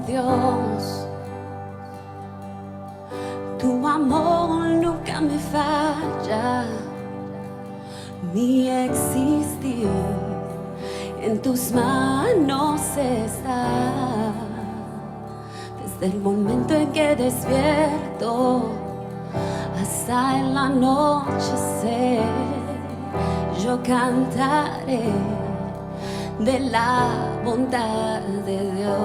Dios. Tu amor nunca me falla, mi existir en tus manos está. Desde el momento en que despierto hasta el anochecer, yo cantaré de la bondad de Dios.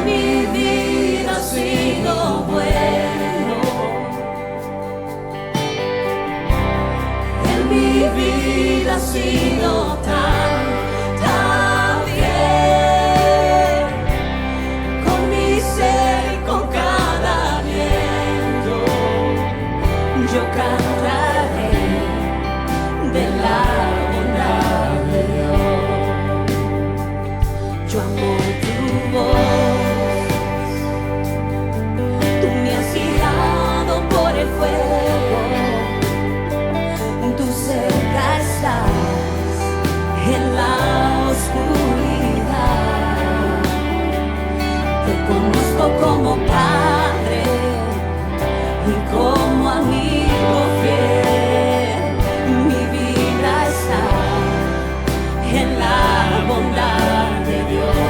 Mi vida ha sido bueno, en mi vida ha sido tan bien, con mi ser y con cada aliento, yo cantaré de la bondad de Dios. Yo amo tu voz. Fuego, tú cerca estás en la oscuridad. Te conozco como padre y como amigo fiel. Mi vida está en la bondad de Dios.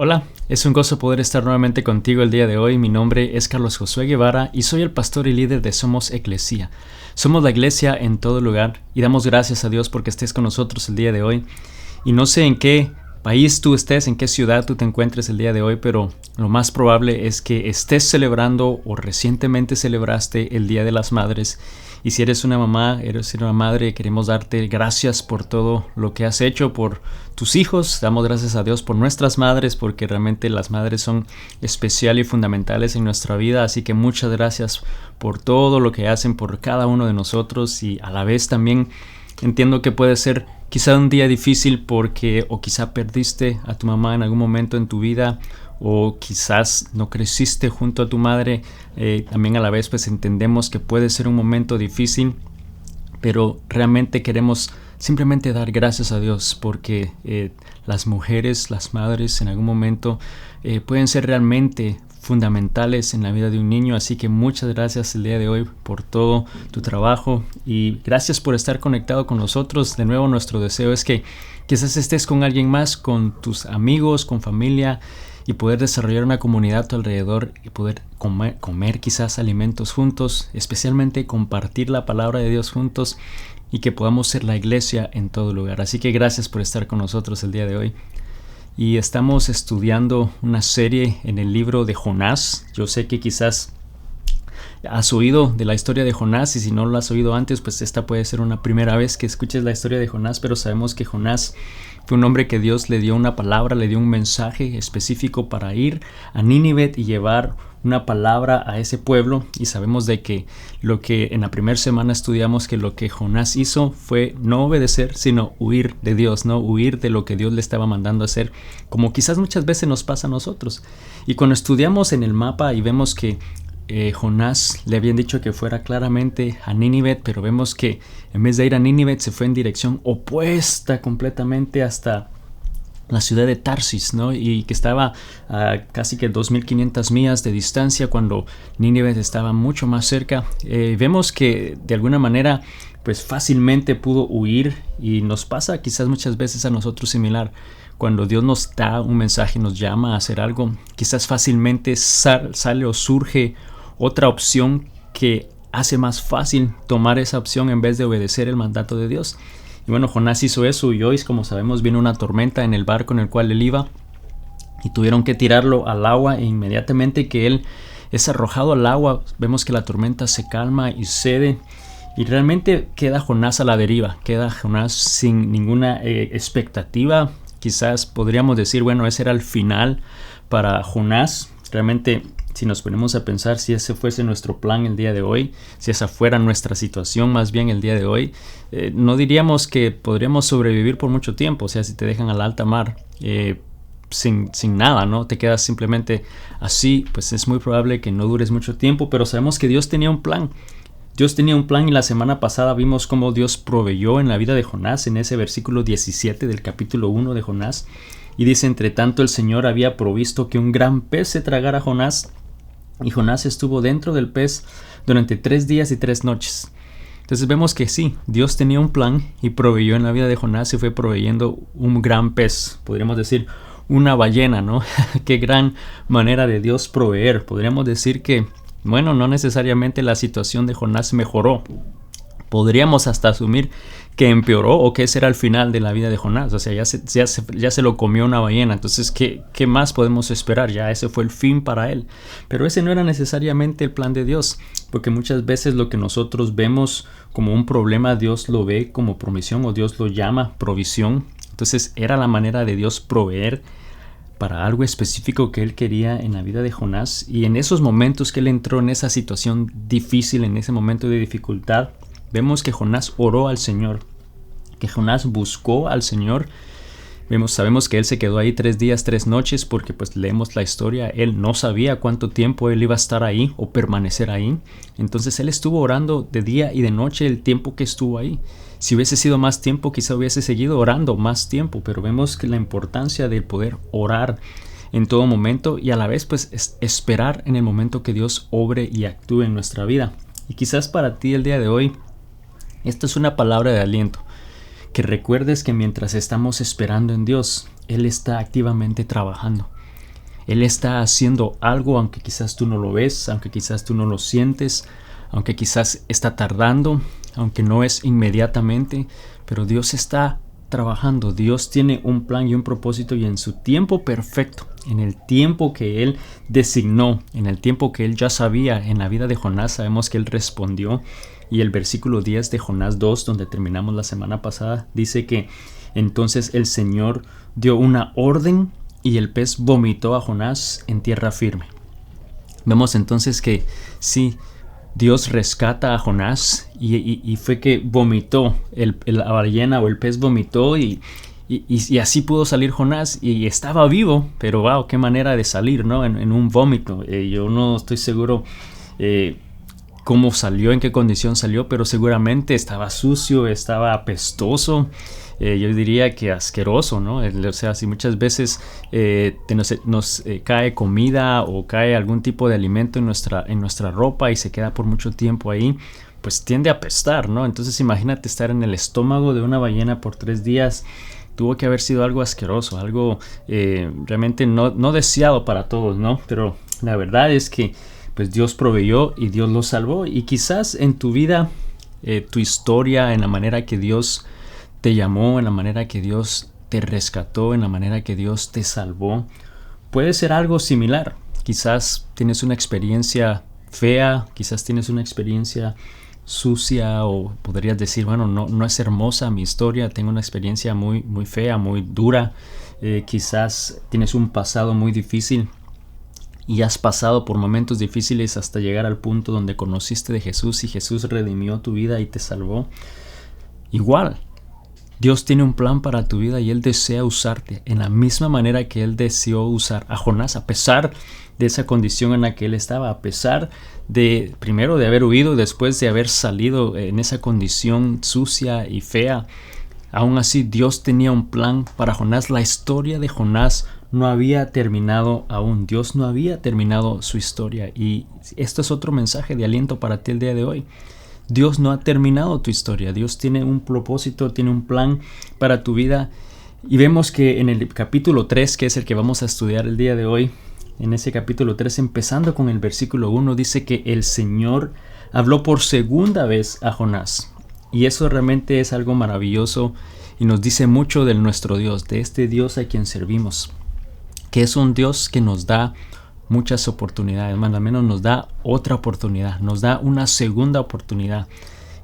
Hola, es un gozo poder estar nuevamente contigo el día de hoy. Mi nombre es Carlos Josué Guevara y soy el pastor y líder de Somos Eclesia. Somos la iglesia en todo lugar y damos gracias a Dios porque estés con nosotros el día de hoy. Y no sé en qué país tú estés, en qué ciudad tú te encuentres el día de hoy, pero lo más probable es que estés celebrando o recientemente celebraste el Día de las Madres Y si eres una mamá, eres una madre, queremos darte gracias por todo lo que has hecho por tus hijos. Damos gracias a Dios por nuestras madres, porque realmente las madres son especiales y fundamentales en nuestra vida. Así que muchas gracias por todo lo que hacen por cada uno de nosotros. Y a la vez también entiendo que puede ser quizá un día difícil porque o quizá perdiste a tu mamá en algún momento en tu vida, o quizás no creciste junto a tu madre. También a la vez pues entendemos que puede ser un momento difícil, pero realmente queremos simplemente dar gracias a Dios porque las mujeres, las madres en algún momento pueden ser realmente fundamentales en la vida de un niño. Así que muchas gracias el día de hoy por todo tu trabajo y gracias por estar conectado con nosotros. De nuevo, nuestro deseo es que quizás estés con alguien más, con tus amigos, con familia, y poder desarrollar una comunidad a tu alrededor y poder comer quizás alimentos juntos, especialmente compartir la palabra de Dios juntos, y que podamos ser la iglesia en todo lugar. Así que gracias por estar con nosotros el día de hoy. Y estamos estudiando una serie en el libro de Jonás. Yo sé que quizás has oído de la historia de Jonás, y si no lo has oído antes, pues esta puede ser una primera vez que escuches la historia de Jonás. Pero sabemos que Jonás fue un hombre que Dios le dio una palabra, le dio un mensaje específico para ir a Nínive y llevar una palabra a ese pueblo. Y sabemos de que lo que en la primera semana estudiamos, que lo que Jonás hizo fue no obedecer, sino huir de Dios, no huir de lo que Dios le estaba mandando a hacer, como quizás muchas veces nos pasa a nosotros. Y cuando estudiamos en el mapa y vemos que Jonás le habían dicho que fuera claramente a Nínive, pero vemos que en vez de ir a Nínive se fue en dirección opuesta completamente hasta la ciudad de Tarsis, ¿no? Y que estaba a casi que 2500 millas de distancia, cuando Nínive estaba mucho más cerca. Vemos que de alguna manera pues fácilmente pudo huir, y nos pasa quizás muchas veces a nosotros similar. Cuando Dios nos da un mensaje, nos llama a hacer algo, quizás fácilmente sale o surge otra opción que hace más fácil tomar esa opción en vez de obedecer el mandato de Dios. Y bueno, Jonás hizo eso, y hoy, como sabemos, vino una tormenta en el barco en el cual él iba y tuvieron que tirarlo al agua, e inmediatamente que él es arrojado al agua, vemos que la tormenta se calma y cede, y realmente queda Jonás a la deriva, queda Jonás sin ninguna expectativa. Quizás podríamos decir, bueno, ese era el final para Jonás. Realmente, si nos ponemos a pensar, si ese fuese nuestro plan el día de hoy, si esa fuera nuestra situación más bien el día de hoy, no diríamos que podríamos sobrevivir por mucho tiempo. O sea, si te dejan a la alta mar sin nada, ¿no? Te quedas simplemente así, pues es muy probable que no dures mucho tiempo. Pero sabemos que Dios tenía un plan. Dios tenía un plan, y la semana pasada vimos cómo Dios proveyó en la vida de Jonás, en ese versículo 17 del capítulo 1 de Jonás. Y dice: entre tanto el Señor había provisto que un gran pez se tragara a Jonás, y Jonás estuvo dentro del pez durante 3 días y 3 noches. Entonces vemos que sí, Dios tenía un plan y proveyó en la vida de Jonás, y fue proveyendo un gran pez, podríamos decir una ballena, ¿no? Qué gran manera de Dios proveer. Podríamos decir que, bueno, no necesariamente la situación de Jonás mejoró. Podríamos hasta asumir que empeoró, o que ese era el final de la vida de Jonás. O sea, ya se lo comió una ballena. Entonces, ¿qué más podemos esperar? Ya ese fue el fin para él. Pero ese no era necesariamente el plan de Dios, porque muchas veces lo que nosotros vemos como un problema, Dios lo ve como provisión, o Dios lo llama provisión. Entonces, era la manera de Dios proveer para algo específico que él quería en la vida de Jonás. Y en esos momentos que él entró en esa situación difícil, en ese momento de dificultad, vemos que Jonás oró al Señor, que Jonás buscó al Señor. Sabemos que él se quedó ahí 3 días, 3 noches, porque pues leemos la historia, él no sabía cuánto tiempo él iba a estar ahí o permanecer ahí. Entonces él estuvo orando de día y de noche el tiempo que estuvo ahí. Si hubiese sido más tiempo, quizá hubiese seguido orando más tiempo, pero vemos que la importancia de poder orar en todo momento, y a la vez pues esperar en el momento que Dios obre y actúe en nuestra vida. Y quizás para ti el día de hoy, esta es una palabra de aliento, que recuerdes que mientras estamos esperando en Dios, Él está activamente trabajando. Él está haciendo algo, aunque quizás tú no lo ves, aunque quizás tú no lo sientes, aunque quizás está tardando, aunque no es inmediatamente, pero Dios está trabajando. Dios tiene un plan y un propósito, y en su tiempo perfecto, en el tiempo que Él designó, en el tiempo que Él ya sabía en la vida de Jonás, sabemos que Él respondió. Y el versículo 10 de Jonás 2, donde terminamos la semana pasada, dice que entonces el Señor dio una orden y el pez vomitó a Jonás en tierra firme. Vemos entonces que sí, Dios rescata a Jonás y fue que vomitó, la ballena o el pez vomitó y así pudo salir Jonás, y estaba vivo, pero wow, qué manera de salir, ¿no? En un vómito. Yo no estoy seguro cómo salió, en qué condición salió, pero seguramente estaba sucio, estaba apestoso. Yo diría que asqueroso, ¿no? O sea, si muchas veces nos cae comida o cae algún tipo de alimento en nuestra ropa y se queda por mucho tiempo ahí, pues tiende a apestar, ¿no? Entonces imagínate estar en el estómago de una ballena por 3 días. Tuvo que haber sido algo asqueroso, algo realmente no deseado para todos, ¿no? Pero la verdad es que pues Dios proveyó y Dios lo salvó. Y quizás en tu vida, tu historia, en la manera que Dios te llamó, en la manera que Dios te rescató, en la manera que Dios te salvó, puede ser algo similar. Quizás tienes una experiencia fea, quizás tienes una experiencia sucia, o podrías decir, bueno, no es hermosa mi historia, tengo una experiencia muy, muy fea, muy dura. Quizás tienes un pasado muy difícil y has pasado por momentos difíciles hasta llegar al punto donde conociste de Jesús y Jesús redimió tu vida y te salvó. Igual, Dios tiene un plan para tu vida y Él desea usarte en la misma manera que Él deseó usar a Jonás, a pesar de esa condición en la que él estaba, a pesar de, primero, de haber huido, después de haber salido en esa condición sucia y fea. Aún así, Dios tenía un plan para Jonás. La historia de Jonás no había terminado aún. Dios no había terminado su historia. Y esto es otro mensaje de aliento para ti el día de hoy. Dios no ha terminado tu historia. Dios tiene un propósito, tiene un plan para tu vida. Y vemos que en el capítulo 3, que es el que vamos a estudiar el día de hoy, en ese capítulo 3, empezando con el versículo 1, dice que el Señor habló por segunda vez a Jonás. Y eso realmente es algo maravilloso y nos dice mucho de nuestro Dios, de este Dios a quien servimos, que es un Dios que nos da muchas oportunidades, más o menos nos da otra oportunidad, nos da una segunda oportunidad.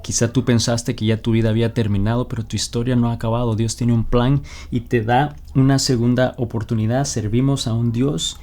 Quizá tú pensaste que ya tu vida había terminado, pero tu historia no ha acabado. Dios tiene un plan y te da una segunda oportunidad. Servimos a un Dios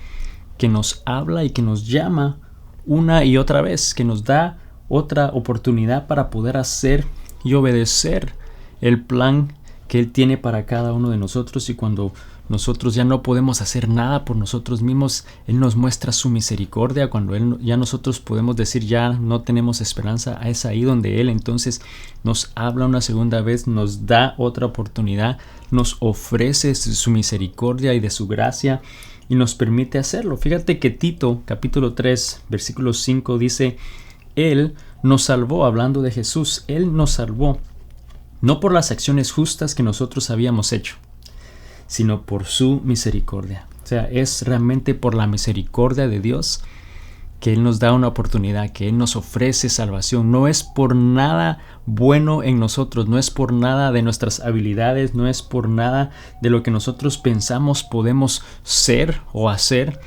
que nos habla y que nos llama una y otra vez, que nos da otra oportunidad para poder hacer y obedecer el plan que Él tiene para cada uno de nosotros. Y cuando nosotros ya no podemos hacer nada por nosotros mismos, Él nos muestra su misericordia. Cuando ya nosotros podemos decir ya no tenemos esperanza, es ahí donde Él entonces nos habla una segunda vez, nos da otra oportunidad, nos ofrece su misericordia y de su gracia y nos permite hacerlo. Fíjate que Tito capítulo 3 versículo 5 dice: Él nos salvó, hablando de Jesús. Él nos salvó no por las acciones justas que nosotros habíamos hecho, sino por su misericordia. O sea, es realmente por la misericordia de Dios que Él nos da una oportunidad, que Él nos ofrece salvación. No es por nada bueno en nosotros, no es por nada de nuestras habilidades, no es por nada de lo que nosotros pensamos podemos ser o hacer.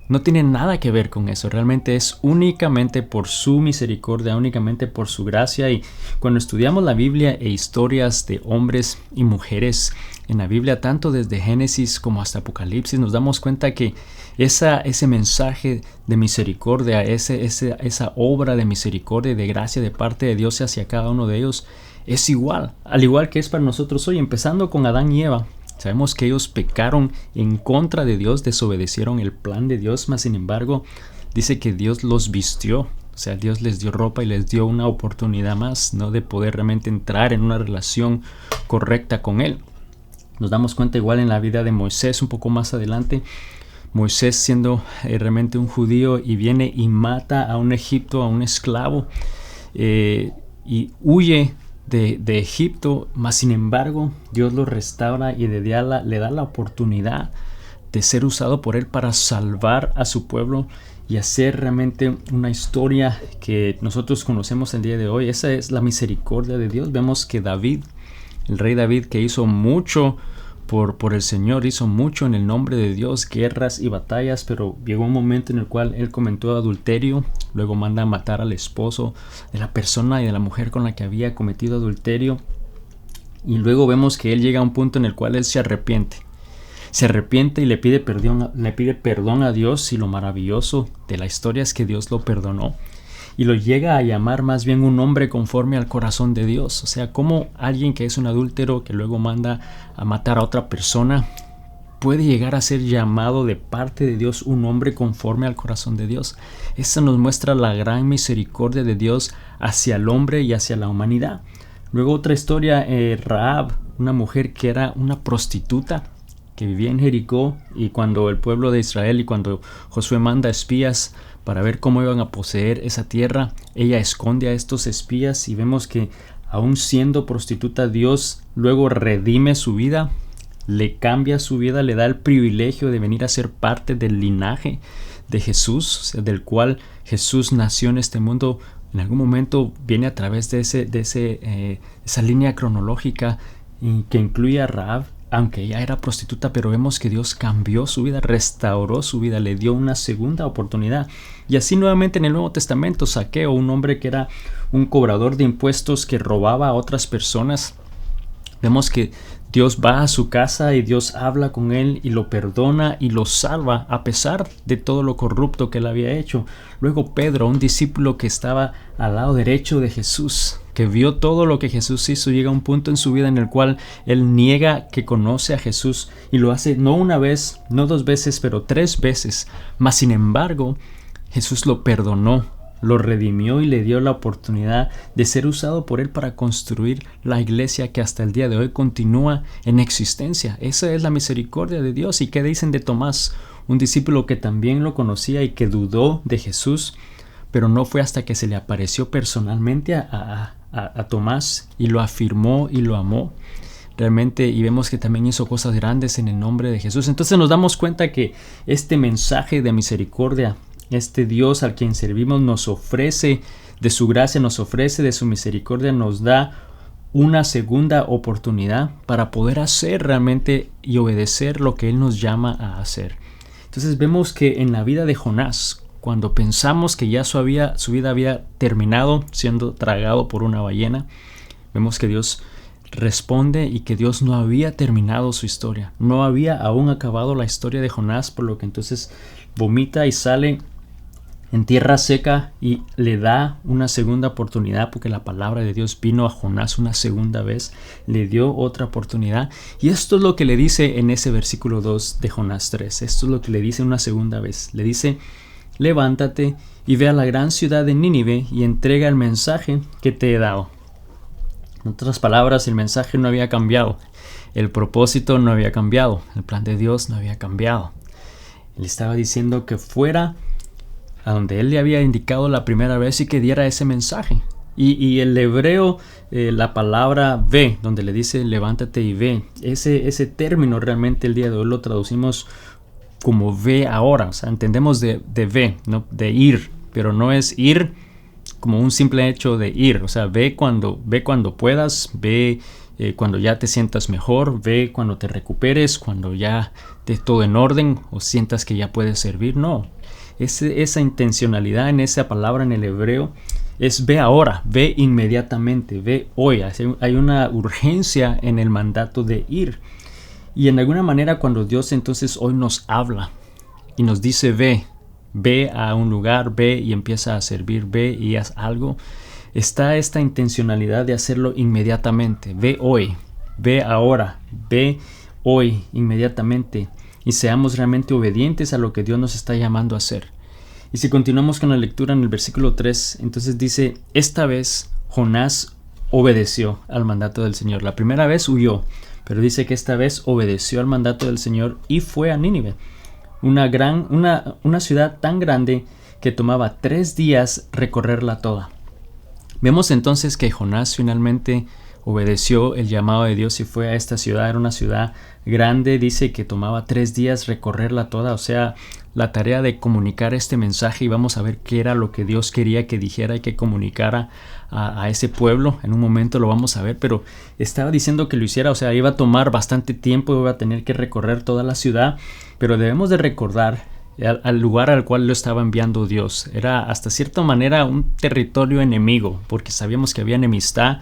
No tiene nada que ver con eso. Realmente es únicamente por su misericordia, únicamente por su gracia. Y cuando estudiamos la Biblia e historias de hombres y mujeres en la Biblia, tanto desde Génesis como hasta Apocalipsis, nos damos cuenta que ese mensaje de misericordia, esa obra de misericordia y de gracia de parte de Dios hacia cada uno de ellos es igual, al igual que es para nosotros hoy, empezando con Adán y Eva. Sabemos que ellos pecaron en contra de Dios, desobedecieron el plan de Dios, mas sin embargo dice que Dios los vistió. O sea, Dios les dio ropa y les dio una oportunidad más, ¿no?, de poder realmente entrar en una relación correcta con Él. Nos damos cuenta igual en la vida de Moisés un poco más adelante. Moisés, siendo realmente un judío, y viene y mata a un egipto, a un esclavo, y huye de Egipto, mas sin embargo Dios lo restaura y le da la oportunidad de ser usado por Él para salvar a su pueblo y hacer realmente una historia que nosotros conocemos el día de hoy. Esa es la misericordia de Dios. Vemos que David el rey David, que hizo mucho por el Señor, hizo mucho en el nombre de Dios, guerras y batallas, pero llegó un momento en el cual él cometió adulterio, luego manda a matar al esposo de la persona y de la mujer con la que había cometido adulterio, y luego vemos que él llega a un punto en el cual él se arrepiente y le pide perdón a Dios, y lo maravilloso de la historia es que Dios lo perdonó y lo llega a llamar más bien un hombre conforme al corazón de Dios. O sea, como alguien que es un adúltero que luego manda a matar a otra persona puede llegar a ser llamado de parte de Dios un hombre conforme al corazón de Dios. Esto nos muestra la gran misericordia de Dios hacia el hombre y hacia la humanidad. Luego otra historia, Rahab, una mujer que era una prostituta que vivía en Jericó, y cuando el pueblo de Israel y cuando Josué manda espías para ver cómo iban a poseer esa tierra, ella esconde a estos espías, y vemos que aún siendo prostituta, Dios luego redime su vida, le cambia su vida, le da el privilegio de venir a ser parte del linaje de Jesús, o sea, del cual Jesús nació en este mundo. En algún momento viene a través de esa línea cronológica que incluye a Rahab, aunque ella era prostituta, pero vemos que Dios cambió su vida, restauró su vida, le dio una segunda oportunidad. Y así nuevamente en el Nuevo Testamento, Zaqueo, un hombre que era un cobrador de impuestos que robaba a otras personas, vemos que Dios va a su casa y Dios habla con él y lo perdona y lo salva a pesar de todo lo corrupto que él había hecho. Luego Pedro, un discípulo que estaba al lado derecho de Jesús, que vio todo lo que Jesús hizo, llega a un punto en su vida en el cual él niega que conoce a Jesús, y lo hace no una vez, no dos veces, pero 3 veces. Mas sin embargo, Jesús lo perdonó, lo redimió y le dio la oportunidad de ser usado por él para construir la iglesia que hasta el día de hoy continúa en existencia. Esa es la misericordia de Dios. ¿Y qué dicen de Tomás? Un discípulo que también lo conocía y que dudó de Jesús, pero no fue hasta que se le apareció personalmente a Tomás y lo afirmó y lo amó realmente, y vemos que también hizo cosas grandes en el nombre de Jesús. Entonces nos damos cuenta que este mensaje de misericordia, este Dios al quien servimos, nos ofrece de su gracia, nos ofrece de su misericordia, nos da una segunda oportunidad para poder hacer realmente y obedecer lo que Él nos llama a hacer. Entonces vemos que en la vida de Jonás, cuando pensamos que ya su vida había terminado siendo tragado por una ballena, vemos que Dios responde y que Dios no había terminado su historia, no había aún acabado la historia de Jonás, por lo que entonces vomita y sale en tierra seca y le da una segunda oportunidad, porque la palabra de Dios vino a Jonás una segunda vez, le dio otra oportunidad. Y esto es lo que le dice en ese versículo 2 de Jonás 3. Esto es lo que le dice una segunda vez. Le dice: levántate y ve a la gran ciudad de Nínive y entrega el mensaje que te he dado. En otras palabras, el mensaje no había cambiado, el propósito no había cambiado, el plan de Dios no había cambiado. Él estaba diciendo que fuera a donde él le había indicado la primera vez y que diera ese mensaje. Y el hebreo, la palabra ve, donde le dice levántate y ve, ese término realmente el día de hoy lo traducimos como ve ahora. O sea, entendemos de ve, ¿no? De ir, pero no es ir como un simple hecho de ir. O sea, ve cuando puedas, ve cuando ya te sientas mejor, ve cuando te recuperes, cuando ya esté todo en orden o sientas que ya puedes servir. No. Esa intencionalidad en esa palabra en el hebreo es ve ahora, ve inmediatamente, ve hoy. Hay una urgencia en el mandato de ir. Y en alguna manera, cuando Dios entonces hoy nos habla y nos dice ve a un lugar, ve y empieza a servir, ve y haz algo, está esta intencionalidad de hacerlo inmediatamente. Ve hoy, ve ahora, ve hoy inmediatamente. Y seamos realmente obedientes a lo que Dios nos está llamando a hacer. Y si continuamos con la lectura en el versículo 3, entonces dice: esta vez Jonás obedeció al mandato del Señor. La primera vez huyó, pero dice que esta vez obedeció al mandato del Señor y fue a Nínive, una ciudad tan grande que tomaba 3 días recorrerla toda. Vemos entonces que Jonás finalmente obedeció el llamado de Dios y fue a esta ciudad. Era una ciudad grande, dice que tomaba 3 días recorrerla toda, o sea, la tarea de comunicar este mensaje, y vamos a ver qué era lo que Dios quería que dijera y que comunicara a ese pueblo. En un momento lo vamos a ver, pero estaba diciendo que lo hiciera, o sea, iba a tomar bastante tiempo, iba a tener que recorrer toda la ciudad, pero debemos de recordar al lugar al cual lo estaba enviando Dios. Era hasta cierta manera un territorio enemigo, porque sabíamos que había enemistad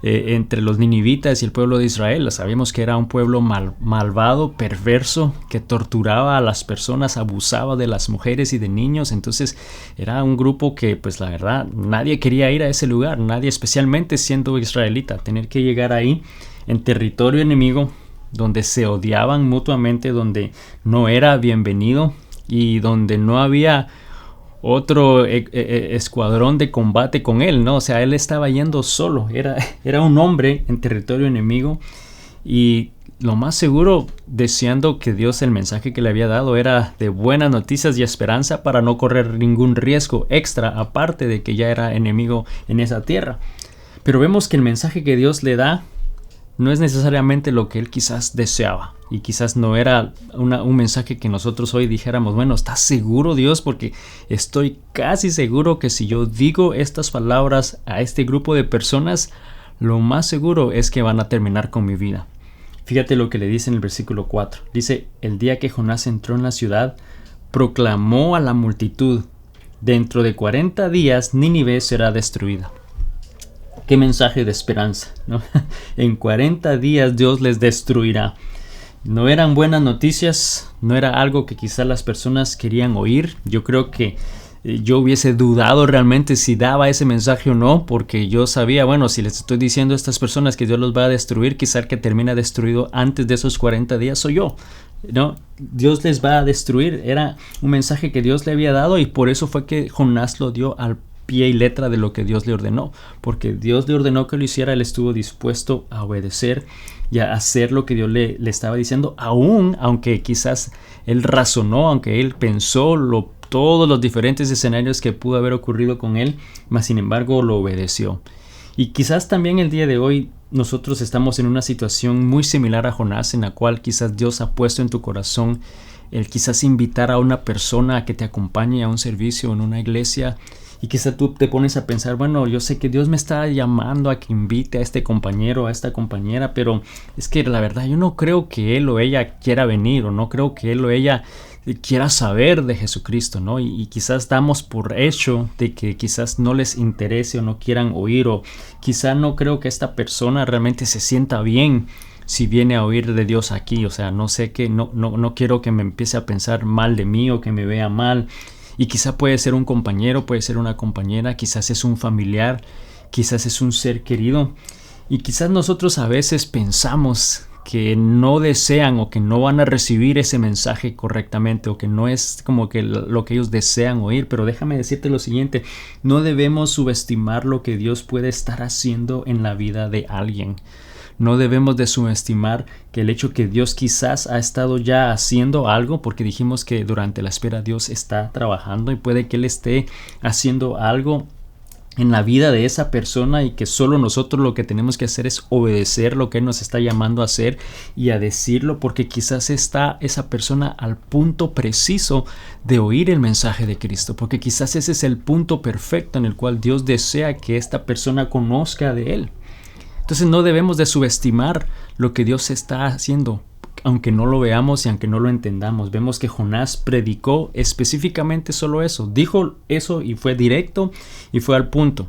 entre los ninivitas y el pueblo de Israel. Sabíamos que era un pueblo malvado, perverso, que torturaba a las personas, abusaba de las mujeres y de niños. Entonces era un grupo que, pues la verdad, nadie quería ir a ese lugar, nadie, especialmente siendo israelita, tener que llegar ahí en territorio enemigo, donde se odiaban mutuamente, donde no era bienvenido y donde no había otro escuadrón de combate con él, ¿no? O sea, él estaba yendo solo, era un hombre en territorio enemigo, y lo más seguro deseando que Dios, el mensaje que le había dado era de buenas noticias y esperanza para no correr ningún riesgo extra, aparte de que ya era enemigo en esa tierra. Pero vemos que el mensaje que Dios le da no es necesariamente lo que él quizás deseaba, y quizás no era un mensaje que nosotros hoy dijéramos, bueno, ¿estás seguro, Dios? Porque estoy casi seguro que si yo digo estas palabras a este grupo de personas, lo más seguro es que van a terminar con mi vida. Fíjate lo que le dice en el versículo 4. Dice: el día que Jonás entró en la ciudad, proclamó a la multitud: dentro de 40 días Nínive será destruida. Qué mensaje de esperanza, ¿no? En 40 días Dios les destruirá. No eran buenas noticias, no era algo que quizás las personas querían oír. Yo creo que yo hubiese dudado realmente si daba ese mensaje o no, porque yo sabía, bueno, si les estoy diciendo a estas personas que Dios los va a destruir, quizás el que termina destruido antes de esos 40 días soy yo, ¿no? Dios les va a destruir. Era un mensaje que Dios le había dado, y por eso fue que Jonás lo dio al pie y letra de lo que Dios le ordenó, porque Dios le ordenó que lo hiciera. Él estuvo dispuesto a obedecer y a hacer lo que Dios le estaba diciendo, aunque quizás él razonó, aunque él pensó todos los diferentes escenarios que pudo haber ocurrido con él, mas sin embargo lo obedeció. Y quizás también el día de hoy nosotros estamos en una situación muy similar a Jonás, en la cual quizás Dios ha puesto en tu corazón el quizás invitar a una persona a que te acompañe a un servicio en una iglesia. Y quizá tú te pones a pensar, bueno, yo sé que Dios me está llamando a que invite a este compañero, a esta compañera, pero es que la verdad yo no creo que él o ella quiera venir, o no creo que él o ella quiera saber de Jesucristo, ¿no? Y quizás damos por hecho de que quizás no les interese o no quieran oír, o quizá no creo que esta persona realmente se sienta bien si viene a oír de Dios aquí. O sea, no sé, que no quiero que me empiece a pensar mal de mí o que me vea mal. Y quizá puede ser un compañero, puede ser una compañera, quizás es un familiar, quizás es un ser querido. Y quizás nosotros a veces pensamos que no desean o que no van a recibir ese mensaje correctamente, o que no es como que lo que ellos desean oír. Pero déjame decirte lo siguiente: no debemos subestimar lo que Dios puede estar haciendo en la vida de alguien. No debemos de subestimar que el hecho que Dios quizás ha estado ya haciendo algo, porque dijimos que durante la espera Dios está trabajando, y puede que Él esté haciendo algo en la vida de esa persona, y que solo nosotros lo que tenemos que hacer es obedecer lo que Él nos está llamando a hacer y a decirlo, porque quizás está esa persona al punto preciso de oír el mensaje de Cristo, porque quizás ese es el punto perfecto en el cual Dios desea que esta persona conozca de Él. Entonces no debemos de subestimar lo que Dios está haciendo, aunque no lo veamos y aunque no lo entendamos. Vemos que Jonás predicó específicamente solo eso, dijo eso y fue directo y fue al punto.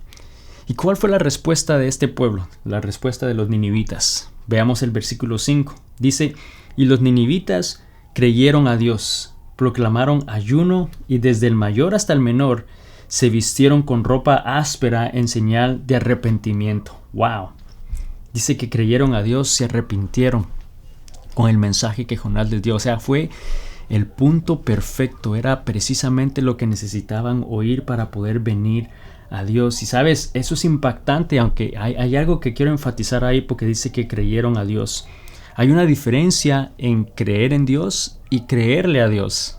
¿Y cuál fue la respuesta de este pueblo? La respuesta de los ninivitas. Veamos el versículo 5. Dice: y los ninivitas creyeron a Dios, proclamaron ayuno, y desde el mayor hasta el menor se vistieron con ropa áspera en señal de arrepentimiento. ¡Wow! Dice que creyeron a Dios, se arrepintieron con el mensaje que Jonás les dio. O sea, fue el punto perfecto. Era precisamente lo que necesitaban oír para poder venir a Dios. Y sabes, eso es impactante, aunque hay algo que quiero enfatizar ahí, porque dice que creyeron a Dios. Hay una diferencia en creer en Dios y creerle a Dios.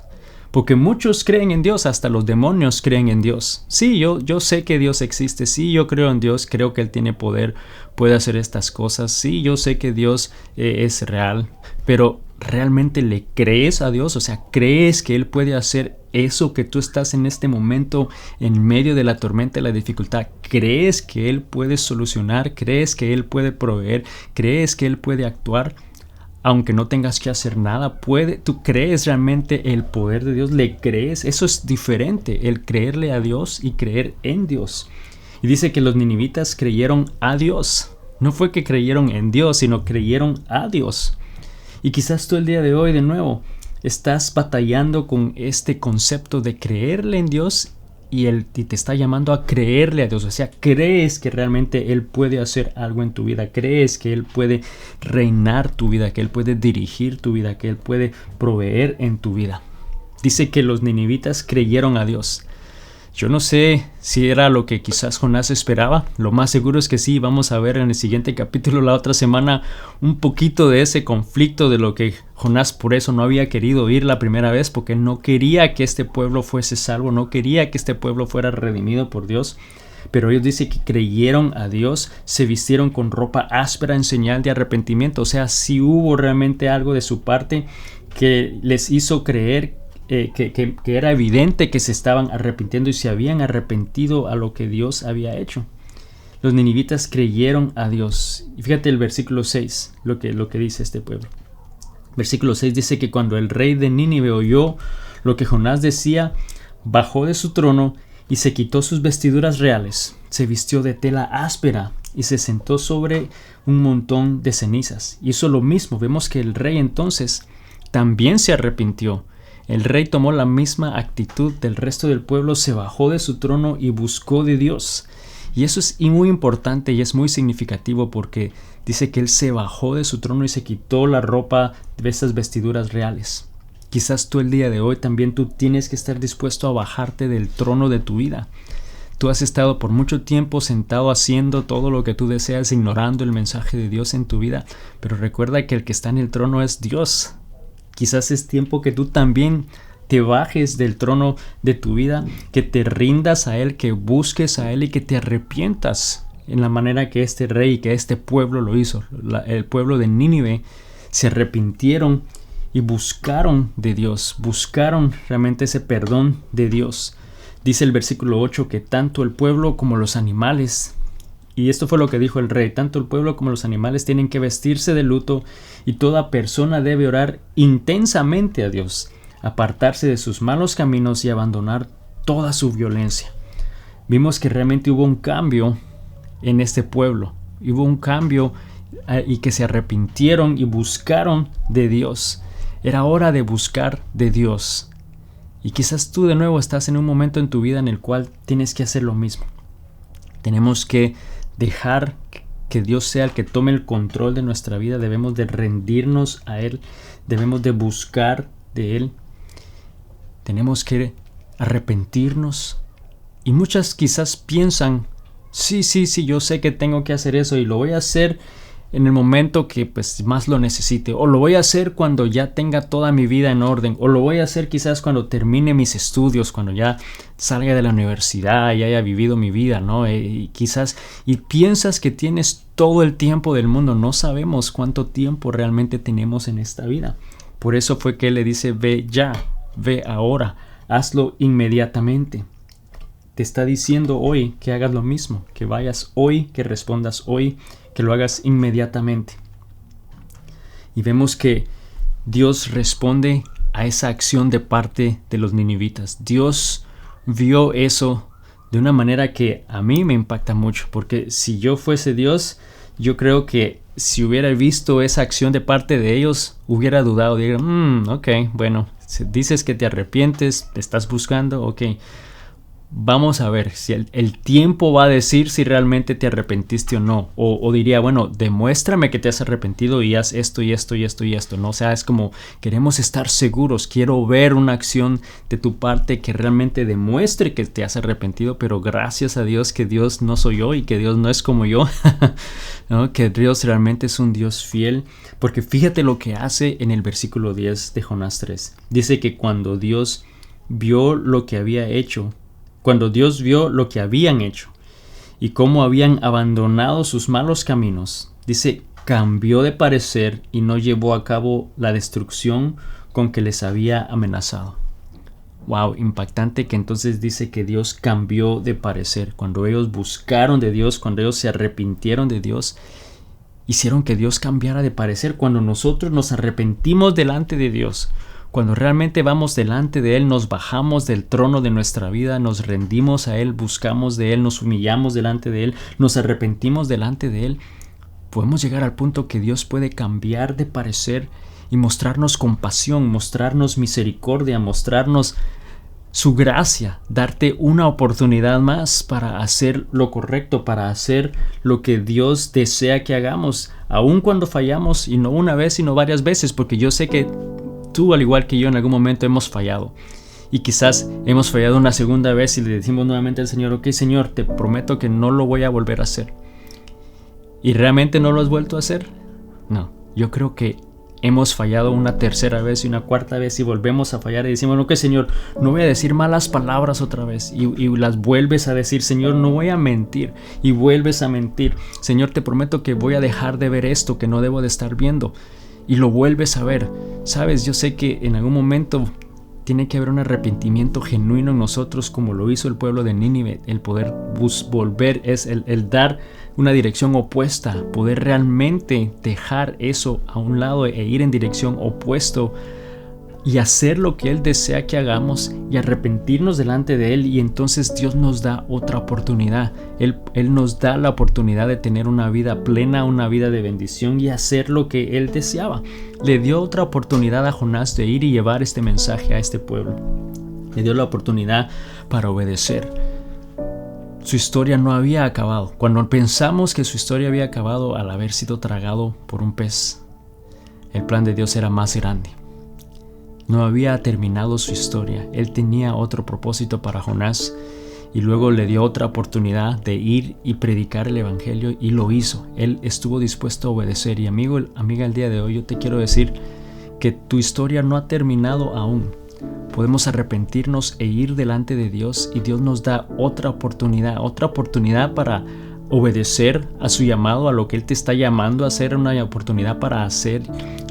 Porque muchos creen en Dios, hasta los demonios creen en Dios. Sí, yo sé que Dios existe, sí, yo creo en Dios, creo que Él tiene poder, puede hacer estas cosas, sí, yo sé que Dios es real, pero ¿realmente le crees a Dios? O sea, ¿crees que Él puede hacer eso que tú estás en este momento en medio de la tormenta, de la dificultad? ¿Crees que Él puede solucionar? ¿Crees que Él puede proveer? ¿Crees que Él puede actuar? Aunque no tengas que hacer nada, ¿tú crees realmente el poder de Dios? ¿Le crees? Eso es diferente, el creerle a Dios y creer en Dios. Y dice que los ninivitas creyeron a Dios. No fue que creyeron en Dios, sino creyeron a Dios. Y quizás tú el día de hoy, de nuevo, estás batallando con este concepto de creerle en Dios y te está llamando a creerle a Dios. O sea, crees que realmente Él puede hacer algo en tu vida, crees que Él puede reinar tu vida, que Él puede dirigir tu vida, que Él puede proveer en tu vida. Dice que los ninivitas creyeron a Dios. Yo no sé si era lo que quizás Jonás esperaba. Lo más seguro es que sí. Vamos a ver en el siguiente capítulo la otra semana un poquito de ese conflicto de lo que Jonás por eso no había querido oír la primera vez, porque él no quería que este pueblo fuese salvo, no quería que este pueblo fuera redimido por Dios. Pero ellos dicen que creyeron a Dios, se vistieron con ropa áspera en señal de arrepentimiento. O sea, sí hubo realmente algo de su parte que les hizo creer que era evidente que se estaban arrepintiendo y se habían arrepentido a lo que Dios había hecho. Los ninivitas creyeron a Dios. Y fíjate el versículo 6, lo que dice este pueblo. Versículo 6 dice que cuando el rey de Nínive oyó lo que Jonás decía, bajó de su trono y se quitó sus vestiduras reales, se vistió de tela áspera y se sentó sobre un montón de cenizas. Hizo lo mismo. Vemos que el rey entonces también se arrepintió. El rey tomó la misma actitud del resto del pueblo, se bajó de su trono y buscó de Dios. Y eso es muy importante y es muy significativo porque dice que él se bajó de su trono y se quitó la ropa de estas vestiduras reales. Quizás tú el día de hoy también tú tienes que estar dispuesto a bajarte del trono de tu vida. Tú has estado por mucho tiempo sentado haciendo todo lo que tú deseas, ignorando el mensaje de Dios en tu vida. Pero recuerda que el que está en el trono es Dios. Quizás es tiempo que tú también te bajes del trono de tu vida, que te rindas a Él, que busques a Él y que te arrepientas en la manera que este rey y que este pueblo lo hizo. El pueblo de Nínive se arrepintieron y buscaron de Dios, buscaron realmente ese perdón de Dios. Dice el versículo 8 que tanto el pueblo como los animales, y esto fue lo que dijo el rey, tanto el pueblo como los animales tienen que vestirse de luto y toda persona debe orar intensamente a Dios, apartarse de sus malos caminos y abandonar toda su violencia. Vimos que realmente hubo un cambio en este pueblo, hubo un cambio y que se arrepintieron y buscaron de Dios. Era hora de buscar de Dios. Y quizás tú de nuevo estás en un momento en tu vida en el cual tienes que hacer lo mismo. Tenemos que dejar que Dios sea el que tome el control de nuestra vida. Debemos de rendirnos a Él. Debemos de buscar de Él. Tenemos que arrepentirnos. Y muchas quizás piensan, sí, yo sé que tengo que hacer eso y lo voy a hacer en el momento que pues más lo necesite, o lo voy a hacer cuando ya tenga toda mi vida en orden, o lo voy a hacer quizás cuando termine mis estudios, cuando ya salga de la universidad y haya vivido mi vida, ¿no? Y piensas que tienes todo el tiempo del mundo. No sabemos cuánto tiempo realmente tenemos en esta vida. Por eso fue que Él le dice, ve ya, ve ahora, hazlo inmediatamente. Te está diciendo hoy que hagas lo mismo, que vayas hoy, que respondas hoy, que lo hagas inmediatamente. Y vemos que Dios responde a esa acción de parte de los ninivitas. Dios vio eso de una manera que a mí me impacta mucho, porque si yo fuese Dios, yo creo que si hubiera visto esa acción de parte de ellos, hubiera dudado, diría, ok, bueno, dices que te arrepientes, te estás buscando, ok. Vamos a ver si el tiempo va a decir si realmente te arrepentiste o no. O diría, bueno, demuéstrame que te has arrepentido y haz esto y esto y esto y esto, ¿no? O sea, es como queremos estar seguros. Quiero ver una acción de tu parte que realmente demuestre que te has arrepentido. Pero gracias a Dios que Dios no soy yo y que Dios no es como yo. ¿No? Que Dios realmente es un Dios fiel. Porque fíjate lo que hace en el versículo 10 de Jonás 3. Dice que cuando Dios vio lo que había hecho, cuando Dios vio lo que habían hecho y cómo habían abandonado sus malos caminos, dice, cambió de parecer y no llevó a cabo la destrucción con que les había amenazado. Wow, impactante que entonces dice que Dios cambió de parecer. Cuando ellos buscaron de Dios, cuando ellos se arrepintieron de Dios, hicieron que Dios cambiara de parecer. Cuando nosotros nos arrepentimos delante de Dios, cuando realmente vamos delante de Él, nos bajamos del trono de nuestra vida, nos rendimos a Él, buscamos de Él, nos humillamos delante de Él, nos arrepentimos delante de Él, podemos llegar al punto que Dios puede cambiar de parecer y mostrarnos compasión, mostrarnos misericordia, mostrarnos su gracia, darte una oportunidad más para hacer lo correcto, para hacer lo que Dios desea que hagamos, aun cuando fallamos, y no una vez, sino varias veces, porque yo sé que tú, al igual que yo, en algún momento hemos fallado. Y quizás hemos fallado una segunda vez y le decimos nuevamente al Señor, ok, Señor, te prometo que no lo voy a volver a hacer. ¿Y realmente no lo has vuelto a hacer? No, yo creo que hemos fallado una tercera vez y una cuarta vez y volvemos a fallar y decimos, ok, Señor, no voy a decir malas palabras otra vez, y las vuelves a decir, Señor, no voy a mentir, y vuelves a mentir, Señor, te prometo que voy a dejar de ver esto que no debo de estar viendo, y lo vuelves a ver. Sabes, yo sé que en algún momento tiene que haber un arrepentimiento genuino en nosotros, como lo hizo el pueblo de Nínive. El poder volver es el dar una dirección opuesta, poder realmente dejar eso a un lado e ir en dirección opuesta y hacer lo que Él desea que hagamos y arrepentirnos delante de Él, y entonces Dios nos da otra oportunidad. Él nos da la oportunidad de tener una vida plena, una vida de bendición y hacer lo que Él deseaba. Le dio otra oportunidad a Jonás de ir y llevar este mensaje a este pueblo. Le dio la oportunidad para obedecer. Su historia no había acabado. Cuando pensamos que su historia había acabado al haber sido tragado por un pez, el plan de Dios era más grande. No había terminado su historia. Él tenía otro propósito para Jonás y luego le dio otra oportunidad de ir y predicar el evangelio, y lo hizo. Él estuvo dispuesto a obedecer. Y amiga, el día de hoy yo te quiero decir que tu historia no ha terminado aún. Podemos arrepentirnos e ir delante de Dios, y Dios nos da otra oportunidad para obedecer a su llamado, a lo que Él te está llamando a hacer, una oportunidad para hacer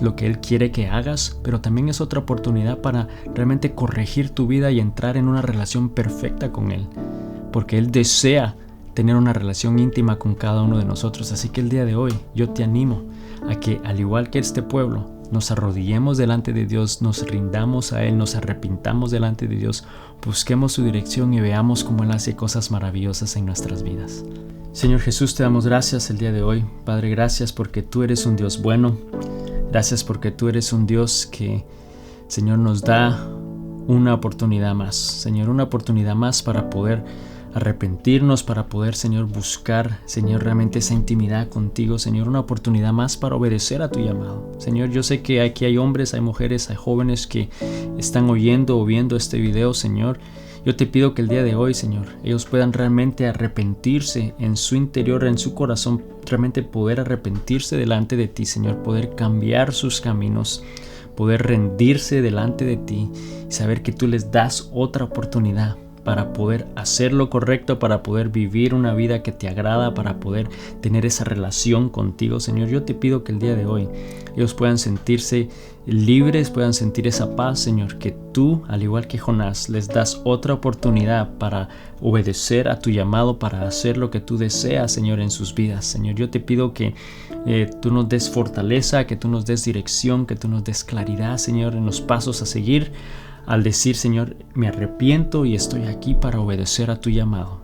lo que Él quiere que hagas, pero también es otra oportunidad para realmente corregir tu vida y entrar en una relación perfecta con Él, porque Él desea tener una relación íntima con cada uno de nosotros. Así que el día de hoy yo te animo a que, al igual que este pueblo, nos arrodillemos delante de Dios, nos rindamos a Él, nos arrepintamos delante de Dios, busquemos su dirección y veamos cómo Él hace cosas maravillosas en nuestras vidas. Señor Jesús, te damos gracias el día de hoy. Padre, gracias porque tú eres un Dios bueno. Gracias porque tú eres un Dios que, Señor, nos da una oportunidad más. Señor, una oportunidad más para poder arrepentirnos, para poder, Señor, buscar, Señor, realmente esa intimidad contigo. Señor, una oportunidad más para obedecer a tu llamado. Señor, yo sé que aquí hay hombres, hay mujeres, hay jóvenes que están oyendo o viendo este video, Señor. Yo te pido que el día de hoy, Señor, ellos puedan realmente arrepentirse en su interior, en su corazón, realmente poder arrepentirse delante de ti, Señor, poder cambiar sus caminos, poder rendirse delante de ti y saber que tú les das otra oportunidad para poder hacer lo correcto, para poder vivir una vida que te agrada, para poder tener esa relación contigo, Señor. Yo te pido que el día de hoy ellos puedan sentirse libres, puedan sentir esa paz, Señor, que tú, al igual que Jonás, les das otra oportunidad para obedecer a tu llamado, para hacer lo que tú deseas, Señor, en sus vidas. Señor, yo te pido que tú nos des fortaleza, que tú nos des dirección, que tú nos des claridad, Señor, en los pasos a seguir, al decir, Señor, me arrepiento y estoy aquí para obedecer a tu llamado.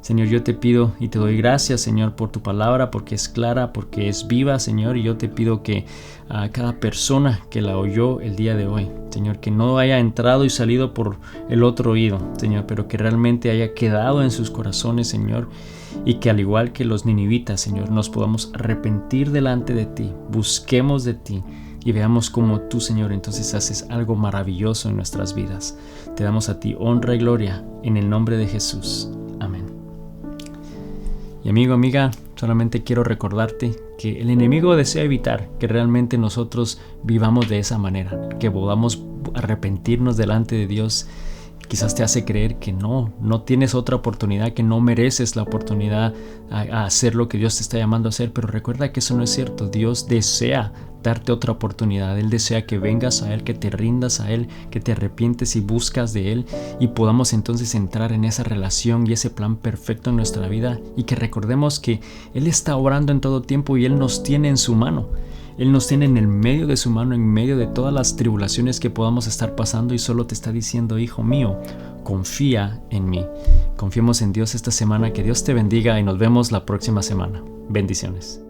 Señor, yo te pido y te doy gracias, Señor, por tu palabra, porque es clara, porque es viva, Señor, y yo te pido que a cada persona que la oyó el día de hoy, Señor, que no haya entrado y salido por el otro oído, Señor, pero que realmente haya quedado en sus corazones, Señor, y que al igual que los ninivitas, Señor, nos podamos arrepentir delante de ti, busquemos de ti y veamos cómo tú, Señor, entonces haces algo maravilloso en nuestras vidas. Te damos a ti honra y gloria en el nombre de Jesús. Amén. Y amigo, amiga, solamente quiero recordarte que el enemigo desea evitar que realmente nosotros vivamos de esa manera, que podamos arrepentirnos delante de Dios, Quizás te hace creer que no tienes otra oportunidad, que no mereces la oportunidad a hacer lo que Dios te está llamando a hacer, pero recuerda que eso no es cierto. Dios desea darte otra oportunidad. Él desea que vengas a Él, que te rindas a Él, que te arrepientes y buscas de Él y podamos entonces entrar en esa relación y ese plan perfecto en nuestra vida, y que recordemos que Él está obrando en todo tiempo y Él nos tiene en su mano. Él nos tiene en el medio de su mano, en medio de todas las tribulaciones que podamos estar pasando, y solo te está diciendo: hijo mío, confía en mí. Confiemos en Dios esta semana. Que Dios te bendiga y nos vemos la próxima semana. Bendiciones.